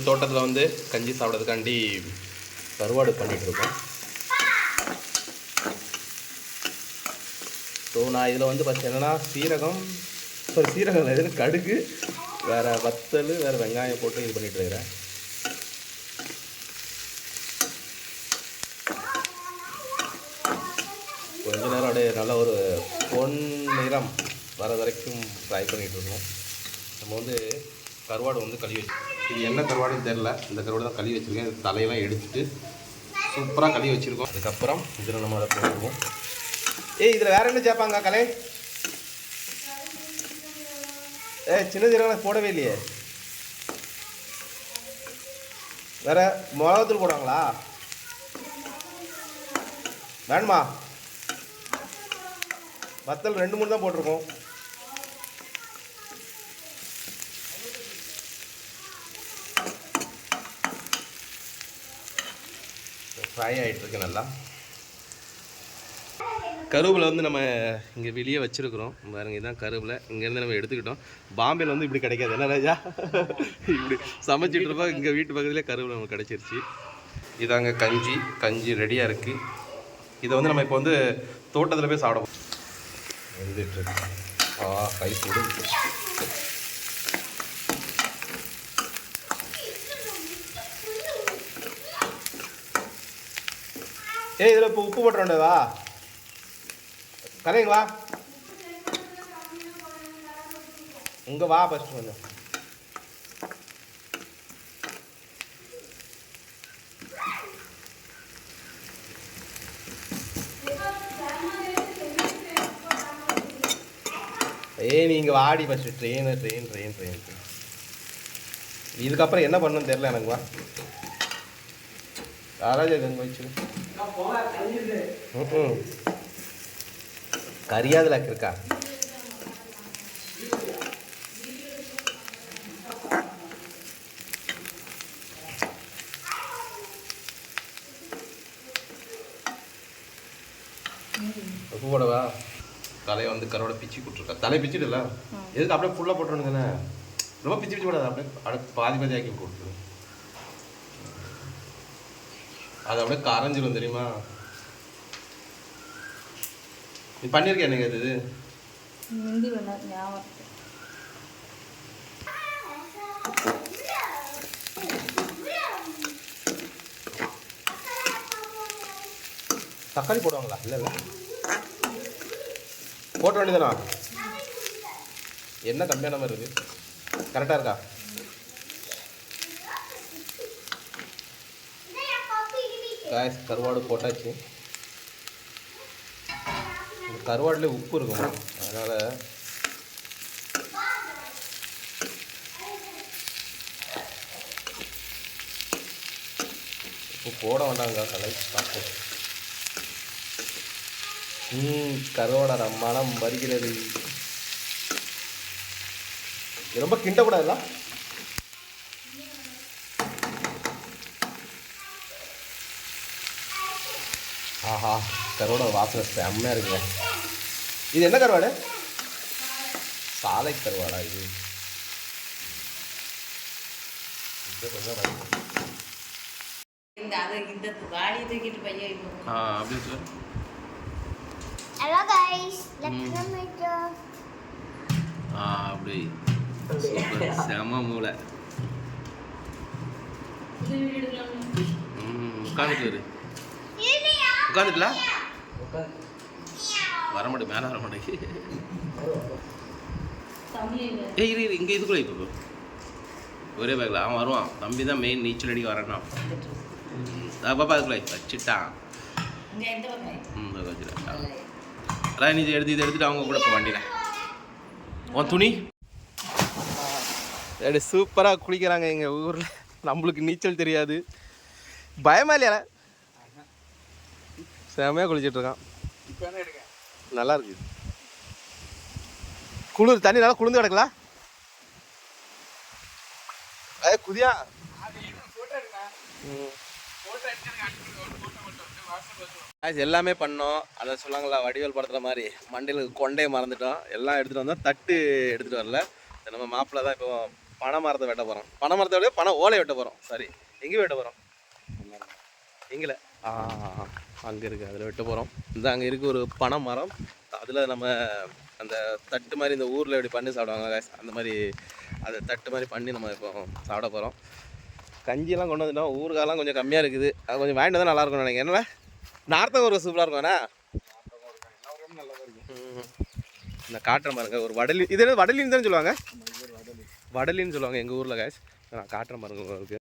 தோட்டத்தில் வந்து கஞ்சி சாப்பிட்றதுக்காண்டி கருவாடு பண்ணிகிட்ருக்கோம். ஸோ நான் இதில் வந்து பார்த்தீங்கன்னா சீரகம் எதுவும் கடுகு, வேறு வத்தல், வேறு வெங்காயம் போட்டு இது பண்ணிகிட்டு இருக்கிறேன். கொஞ்ச நேரம் அப்படியே நல்ல ஒரு பொன் நிறம் வர வரைக்கும் ஃப்ரை பண்ணிகிட்ருக்கோம். நம்ம வந்து கருவாடு வந்து கழுவி வச்சுருக்கோம். இது என்ன கருவாடுன்னு தெரில, இந்த கருவாடு தான் கழுவி வச்சுருக்கேன். இது தலையெல்லாம் எடுத்துட்டு சூப்பராக கழுவி வச்சுருக்கோம். அதுக்கப்புறம் இதில் நம்ம அதை போடுவோம். இதில் வேறு என்ன சேர்ப்பாங்க கலை? சின்ன ஜீரகம் போடவே இல்லையே. வேறு மிளகாத்தூள் போடுவாங்களா? வேணுமா? வத்தல் 2-3 தான் போட்டிருக்கோம். ஃப்ரை ஆகிட்டுருக்கு நல்லா. கருவேப்பிலை வந்து நம்ம இங்கே வெளியே வச்சுருக்குறோம் பாருங்க. இதுதான் கருவேப்பிலை. இங்கேருந்து நம்ம எடுத்துக்கிட்டோம். பாம்பேயில் வந்து இப்படி கிடைக்காது என்ன ராஜா? இப்படி சமைச்சிட்டு இருப்போம். இங்கே வீட்டு பக்கத்துலேயே கருவேப்பிலை நமக்கு கிடச்சிருச்சு. இதாங்க கஞ்சி ரெடியாக இருக்குது. இதை வந்து நம்ம இப்போ வந்து தோட்டத்தில் போய் சாப்பிடுவோம். வந்துட்டுருக்கு. கை சுடு. இதில் இப்போ உப்பு போட்டுற வேண்டியதா? கலைங்க வா, இங்கே வா ஃபஸ்ட்டு கொஞ்சம். நீங்கள் வாடி ஃபஸ்ட்டு. ட்ரெயின் இதுக்கப்புறம் என்ன பண்ணணும்னு தெரில எனக்கு. வா யாராச்சும் எங்கே வச்சு கரியாதுல இருக்கா? உப்பு போடவா? தலையை வந்து கரோட பிச்சு கொடுத்துருக்கா. தலையை பிச்சுடுல, எதுக்கு அப்படியே ஃபுல்லாக போட்டுருணுங்கண்ணே. ரொம்ப பிச்சு போடாது. அப்படியே பாதி ஆக்கி கொடுத்துரு. அது அப்படியே கரைஞ்சிடும் தெரியுமா? நீ பண்ணியிருக்கேன் எனக்கு அது தக்காளி போடுவாங்களா? இல்லை போட்ட வேண்டியதானா? என்ன கம்மியான மாதிரி இருக்கு? கரெக்டாக இருக்கா? கருவாடு போட்டாச்சு. கருவாடுலேயே உப்பு இருக்கும், அதனால் உப்பு போட வேண்டாங்க. கலை சாப்பிட்டு கருவாட மனம் வருகிறது. ரொம்ப கிண்டக்கூடாதுல்ல? ஆஹா, கருவாட வாசனை செம்மையாக இருக்குங்க. இது என்ன கருவாடு? சாலை கருவாடா இது? அப்படி செம மூளை. உட்காந்துக்கலாம் வரமாட்டே, மேலே வர மாட்டேங்க. இரு இங்கே இதுக்குள்ள இப்போ ஒரே பேக்கில் அவன் வருவான். தம்பி தான் மெயின் நீச்சல் அடிக்க வரேன்னா. பாப்பா அதுக்குள்ள வச்சுட்டான். வச்சுட்டான். அதான் நீ இதை எடுத்துட்டு அவங்க கூட இப்போ வண்டியில் உன் துணி அப்படி சூப்பராக குளிக்கிறாங்க எங்கள் ஊரில். நம்மளுக்கு நீச்சல் தெரியாது. பயமா இல்லையா? செமையாக குளிச்சிட்ருக்கான். நல்லா இருக்குது. குளிர் தண்ணி நல்லா குளிர்ந்து கிடக்கல. குதியா எல்லாமே பண்ணோம். அதை சொல்லாங்களா வடிவேல் படத்தில் மாதிரி மண்டையில் கொண்டையை மறந்துட்டோம். எல்லாம் எடுத்துகிட்டு வந்தோம். தட்டு எடுத்துகிட்டு வரல. நம்ம மாப்பிள்ளை தான் இப்போ பனை மரத்தை வெட்ட போகிறோம். பனை மரத்தை விட பனை ஓலை வெட்ட போகிறோம். சாரி, எங்கேயும் வெட்ட போகிறோம். எங்களை அங்கே இருக்குது, அதில் வெட்ட போகிறோம். இந்த அங்கே இருக்குது ஒரு பனை மரம். அதில் நம்ம அந்த தட்டு மாதிரி இந்த ஊரில் எப்படி பண்ணி சாப்பிடுவாங்க அந்த மாதிரி அதை தட்டு மாதிரி பண்ணி நம்ம இப்போ சாப்பிட போகிறோம். கஞ்சியெல்லாம் கொண்டு வந்துட்டோம். ஊறுகாலாம் கொஞ்சம் கம்மியாக இருக்குது. அது கொஞ்சம் வாங்கிட்டு தான் நல்லாயிருக்கும் நினைக்கிறேன். என்னடா நார்த்தங்க ஒரு சூப்பராக இருக்கும்ண்ணா. இந்த காட்டுற பாருங்க ஒரு வடலி. இது என்ன வடலின்னு தானே சொல்லுவாங்க? வடலின்னு சொல்லுவாங்க எங்கள் ஊரில் காய்ஸ். நான் காட்டுற பாருங்க உங்களுக்கு.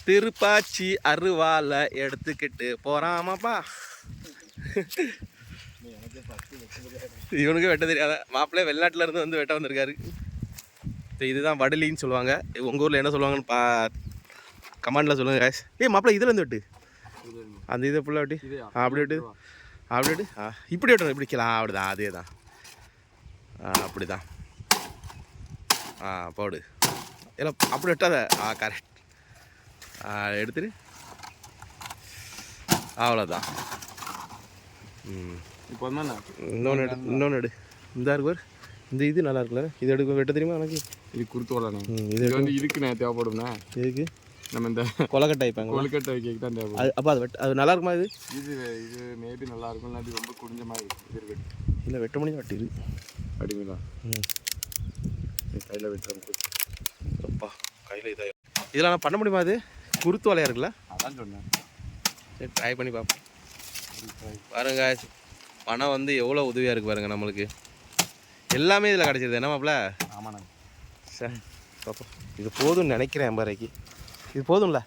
திருப்பாச்சி அருவாலை எடுத்துக்கிட்டு போகிறாமாப்பா. இவனுக்கு வெட்ட தெரியாத மாப்பிள்ளை வெளிநாட்டில் இருந்து வந்து வெட்ட வந்திருக்காரு. இதுதான் வடலின்னு சொல்லுவாங்க. உங்கள் ஊரில் என்ன சொல்லுவாங்கன்னு கமெண்டில் சொல்லுங்கள் காய்ஸ். மாப்பிள்ளை இதில் இருந்து வெட்டு. அந்த இதை ஃபுல்லாக வெட்டி அப்படி வெட்டு, அப்படி வெட்டு. இப்படி வெட்டணும், இப்படி வைக்கலாம். அப்படிதான், அதே தான். அப்படி தான். போடு. இல்லை அப்படி வெட்டாத. கரெக்ட். எடுத்துரு. அவ்வளோதான். இப்போ இன்னொன்று எடு, இன்னொன்று எடு. இந்த இருக்கு இந்த இது நல்லா இருக்குல்ல. இது எடுக்க வெட்ட தெரியுமா எனக்கு? இது குறுத்து வரலாம். இது வந்து இதுக்கு நான் தேவைப்படும்ண்ணா. எதுக்கு? நம்ம இந்த கொலக்கட்டை வைப்பாங்க. கொலக்கட்டை வைக்க தான் தேவை. அப்போ அது அது நல்லா இருக்குமா? இது இது மேபி நல்லா இருக்கும். இல்லாட்டி ரொம்ப குடிஞ்ச மாதிரி இருக்கு. இல்லை வெட்ட முடியும் வெட்டிடு. அப்படிங்களா? கையில் வெட்டுறோம். அப்பா கையில் இதாக இதெல்லாம் நான் பண்ண முடியுமா? அது குருத்து வலையாக இருக்குல்ல? அதான் சொன்னேன். சரி ட்ரை பண்ணி பார்ப்போம். பாருங்க பணம் வந்து எவ்வளோ உதவியாக இருக்குது பாருங்கள் நம்மளுக்கு. எல்லாமே இதில் கிடச்சிருது. என்ன மாப்பிள்ள? ஆமாண்ணா. சரி பார்ப்போம். இது போதும்னு நினைக்கிறேன். 80 ரூபாய்க்கு இது போதும்ல?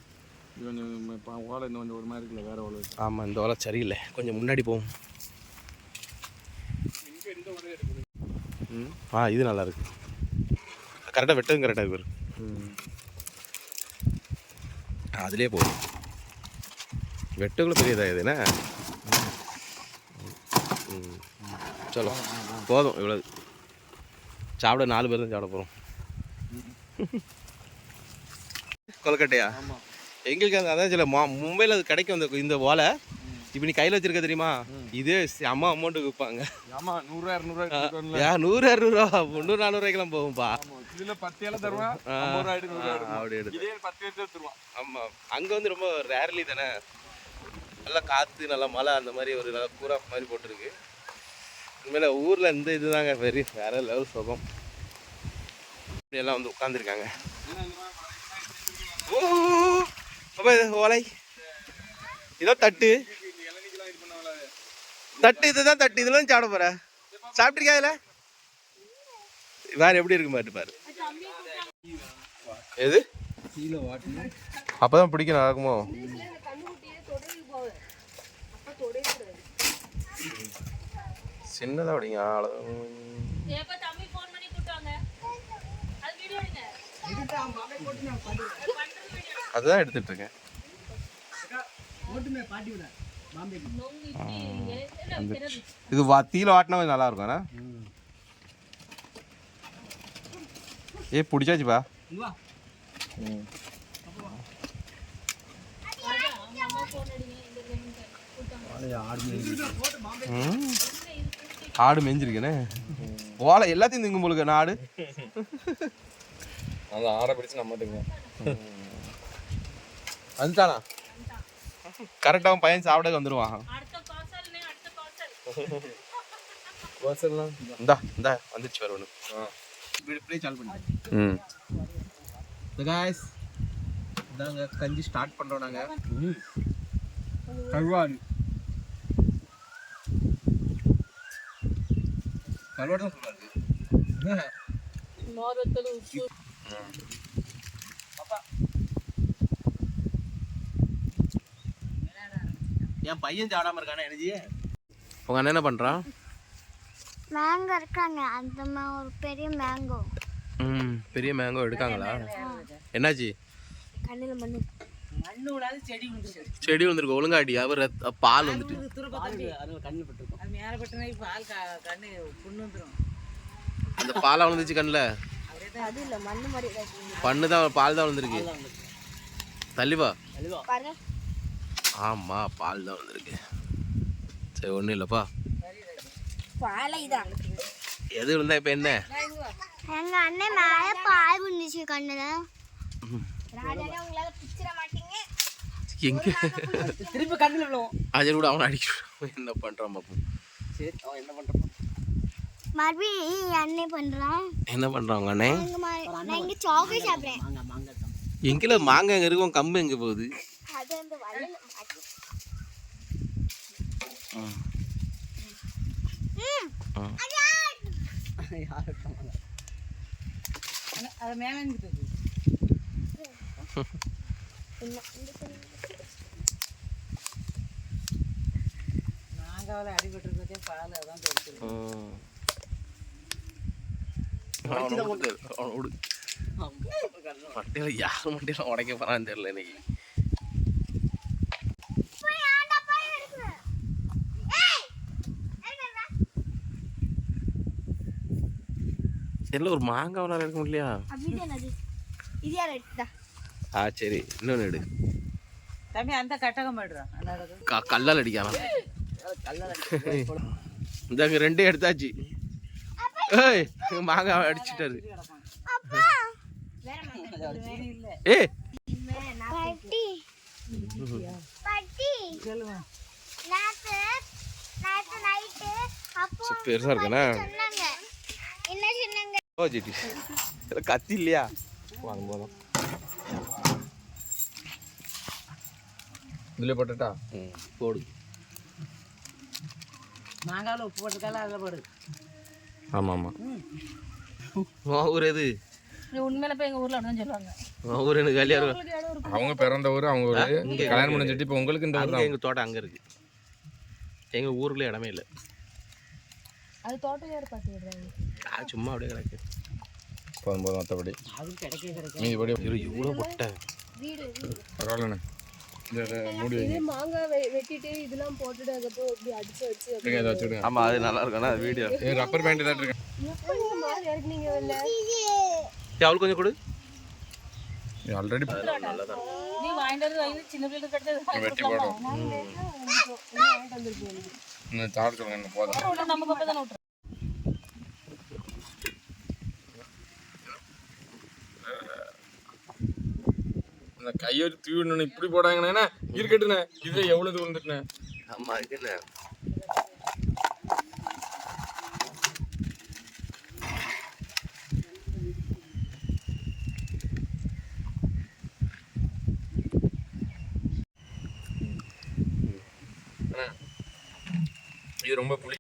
இது கொஞ்சம் ஓலை இந்த கொஞ்சம் ஒரு மாதிரி இருக்குல்ல, வேறு ஓலை. ஆமாம், இந்த ஓலை சரியில்லை. கொஞ்சம் முன்னாடி போகும். இது நல்லா இருக்கு. கரெக்டாக வெட்டதும் கரெக்டாக இருக்கு. அதுலேயே போதும். வெட்டுக்குள்ள பெரிய இதாக இதுண்ணே. சொல்லோ போதும். இவ்வளோ சாப்பிட 4 பேர் தான் சாப்பிட போகிறோம். கொலக்கட்டையா? எங்களுக்கு அதான் சில மும்பையில் அது கிடைக்கும் அந்த இந்த ஓலை. இப்போ நீ கையில் வச்சிருக்க தெரியுமா? இதே அம்மா அமௌண்ட்டுக்கு விற்பாங்க. ஆமாம், 100 200 100 200 300 400 ரூபாய்க்கெல்லாம் போகும்பா. இதில் 10 ஏழை தருவான். அப்படி எடுத்து 10 ஏழை தருவான். ஆமாம், அங்கே வந்து ரொம்ப ரேர்லி தானே. நல்லா காற்று, நல்லா மழை, அந்த மாதிரி ஒரு நல்லா கூரா மாதிரி போட்டிருக்கு. உண்மையில ஊரில் இந்த இதுதாங்க வேற லெவல் சுகம். இப்படியெல்லாம் வந்து உட்காந்துருக்காங்க. ஓ அப்போ ஓலை இதோ தட்டு தட்டு இதுதான் தட்டு. இதெல்லாம் சாப்பிட போற சாப்பிட்டுருக்கா? இதில் வேற எப்படி இருக்கு பாரு பாரு. எது அப்பதான் பிடிக்க நடக்குமோ? சின்னதா அப்படிங்க. அதுதான் எடுத்துட்டு இருக்கேன். இது தீல வாட்டினா கொஞ்சம் நல்லா இருக்கும். பிடிச்சாச்சுப்பா. ஆடு மேய்ஞ்சிருக்கேனே. ஓலை எல்லாத்தையும் திங்கும் போலுக்கு ஆடு. அந்த ஆடை பிடிச்சு நம்மட்டுங்க வந்துட்டானா? கரெக்டாக பையன் சாப்பிட வந்துடுவான். இந்தா இந்தா வந்துடுச்சு வேறு ஒன்று. இதாங்க கஞ்சி ஸ்டார்ட் பண்ணுறோம் நாங்கள். கருவாடு கருவாடு தான் சொல்லுவாங்க. என் பையன் சாப்பிடாம இருக்கானே எனர்ஜி. உங்க அண்ணன் என்ன பண்றான்? மேங்கோ இருக்காங்க. அந்த ஒரு பெரிய மேங்கோ. பெரிய மேங்கோ எடுக்காங்களா? என்னாச்சு? கண்ணில மண்ணு மண்ணோடாது செடி வந்துருக்கு. செடி வந்திருக்கு. ஒழுங்காடி அவர் பால் வந்துட்டு கண்ணு பட்டிருக்கும். அது மேலே பட்டினா பால் கண்ணு புண்ணு வந்துடும். அந்த பாலா வந்துச்சு கண்ணில். அது இல்லை, மண்ணு மாதிரி பண்ணு தான், பால் தான் வந்திருக்கு. தள்ளிவா பாரு. ஆமாம், பால் தான் வந்திருக்கு. சரி ஒன்றும் இல்லைப்பா. பாலை தான் எது இருந்தா இப்போ என்ன எங்க அண்ணன் மேல பால் விழுந்துச்சு கண்ணுல. எங்க திருப்பி கண்ணில் விழுவோம். அஜய் கூட அவனை அடிக்க என்ன பண்ணுறான் பாப்போம். சரி அவன் என்ன பண்ணுறான்? மறுபடியும் என் அண்ணன் பண்றான். என்ன பண்ணுறாங்க அண்ணே? நான் இங்க சாக்லேட் சாப்பிடுறேன். மாங்காய் எங்கில மாங்காய் எங்கே இருக்கும், கம்பு எங்கே போகுது? அது அந்த வலையில மாட்டி. அதை மேலே மாங்காவில் அடிபட்டுருக்கதே பால் அதான் தெரிஞ்சிருக்கும். மட்டையில யார் மட்டையில உடைக்க போறான்னு தெரியல இன்னைக்கு. எல்லாம் ஒரு மாங்காய் வளர இருக்க முடியலையா? சரி இன்னொன்று எடு. தம்பி அந்த கட்டகம் போய்டுறான். கல்லால் அடிக்கலாம். இந்தாங்க ரெண்டே எடுத்தாச்சு. ஏய் மாங்காய் அடிச்சுட்டாரு. ஏ பெருசா இருக்கா? ஓ ஜிடி கத்தி இல்லையா? வாங்க போதும். இதில் போட்டுட்டா? போடு. மாங்காவில் உப்பு போட்டுக்கால அதில் போடு. ஆமாம் ஆமாம். ஊர் எது? உண்மையில போய் எங்கள் ஊரில் அப்படின்னு சொல்லுவாங்க. ஊர் எனக்கு கல்யாணம். அவங்க பிறந்த ஊர் அவங்க ஊர். இங்கே கல்யாணம் முடிஞ்சிட்டு இப்போ உங்களுக்கு இந்த ஊர் தான். எங்கள் தோட்டம் அங்கே இருக்கு. எங்கள் ஊருக்குள்ள இடமே இல்லை. அது தோட்டம் யார் பார்த்துக்கிறாங்க? சும்மா அப்படியே கிடக்கு. போதும் போதும் மற்றபடி அது கிடைக்க மீதிபடி இவ்வளோ பொட்டை பரவாயில்லண்ணே. மூடி மாங்காய் வெட்டிட்டு இதெல்லாம் போட்டுட்டு அதுக்கப்புறம் இப்படி அடிச்சு வச்சு இதை வச்சுடுங்க. ஆமாம் அது நல்லா இருக்கும். அது வீடியோ ரப்பர் பேண்ட் தான் இருக்கேன். மாலை இறக்குனீங்க இல்லை அவளுக்கு கொஞ்சம் கொடு. ஆல்ரெடி நீ வாங்கிட்டு வந்து சின்ன பிள்ளைக்கு கிடைச்சது வெட்டி போடும். இன்னும் சாப்பிட சொல்லுங்க. என்ன போதும். நம்ம பக்கம் தானே விட்டுரு. இந்த கையை தூவிடணும் இப்படி போடாங்கண்ணே. இருக்கட்டுண்ணே. இது எவ்வளவு வந்துட்டுண்ணே. ஆமாம் இருக்குண்ணே. இது ரொம்ப புளி.